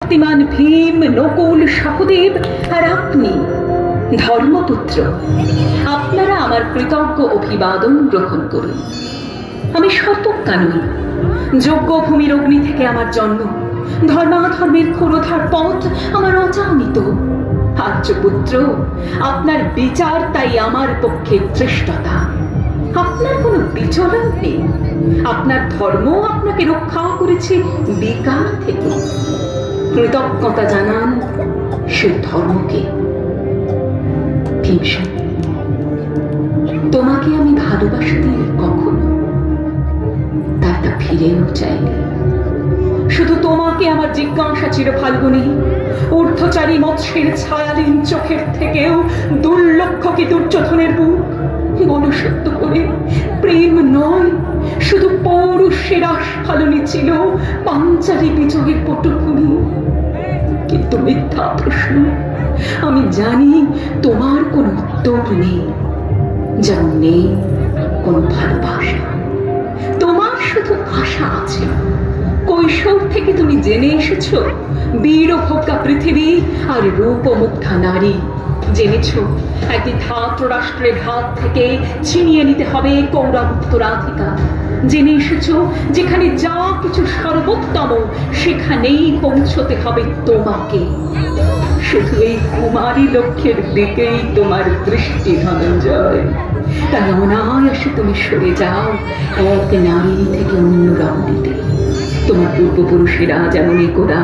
শক্তিমান ভীম, নকুল, সহদেব আর আপনি ধর্মপুত্র, আপনারা আমার কৃতজ্ঞ অভিবাদন গ্রহণ করুন। আমি সর্বজ্ঞা নই, যোগ্য ভূমির অগ্নি থেকে আমার জন্ম, ধর্মাধর্মের ক্ষুরোধার পথ আমার অজানিত। আর্যপুত্র, আপনার বিচার তাই আমার পক্ষে ধৃষ্টতা। আপনার কোনো বিচরণ নেই, আপনার ধর্ম আপনাকে রক্ষা করেছে বিকার থেকে। কৃতজ্ঞতা জানান সে ধর্মকে। ভীমসেন, তোমাকে আমি ভালোবাসা দিই কখনো, তারটা ফিরেও চাইনি। শুধু তোমাকে আমার জিজ্ঞাসা ছিল ফাল্গুনী, ঊর্ধ্বচারী মৎস্যের ছায়ালীন চোখের থেকেও দুর্লক্ষ কি দুর্যোধনের বুক? বলো সত্য করে, প্রেম নয়, শুধু পৌরুষের আস্ফালনী ছিল পাঞ্চালী বিজয়ের পটভূমি। কিন্তু মিথ্যা প্রশ্ন, আমি জানি তোমার কোনো উত্তর নেই, যেমন নেই কোনো ভালোবাসা। তোমার শুধু আশা আছে। কৈশোর থেকে তুমি জেনে এসেছো বীরভোগ্যা পৃথিবী আর রূপমুগ্ধা নারী। জেনেছ একটি ধাত্র রাষ্ট্রের হাত থেকে ছিনিয়ে নিতে হবে কৌরব উত্তরাধিকার। জেনে এসেছো যেখানে যা কিছু সর্বোত্তম সেখানেই পৌঁছতে হবে তোমাকে। শুধু এই কুমারী লক্ষ্যের দিকেই তোমার দৃষ্টি, ধনঞ্জয়। তাই অনায়াসে তুমি সরে যাও এক নারী থেকে অন্য রমণীতে। তোমার পূর্বপুরুষেরা যেমন একদা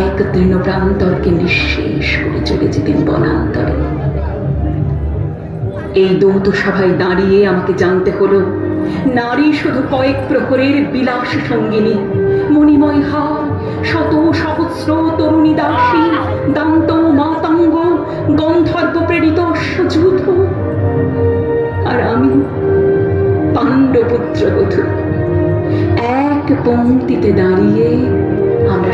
এক তৃণপ্রান্তরকে নিঃশেষ করে চলে যেতেন বনান্তরে। এই দৌত সভায় দাঁড়িয়ে আমাকে জানতে হলো নারী শুধু কয়েক প্রহরের বিলাস সঙ্গিনী, মণিময় হার, শত সহস্র তরুণী দাসী, দান্ত মাতাঙ্গ, গন্ধর্ব প্রেরিত অশ্বযুধ। আর আমি পাণ্ডপুত্র বধূ। এক পংক্তিতে দাঁড়িয়ে আমরা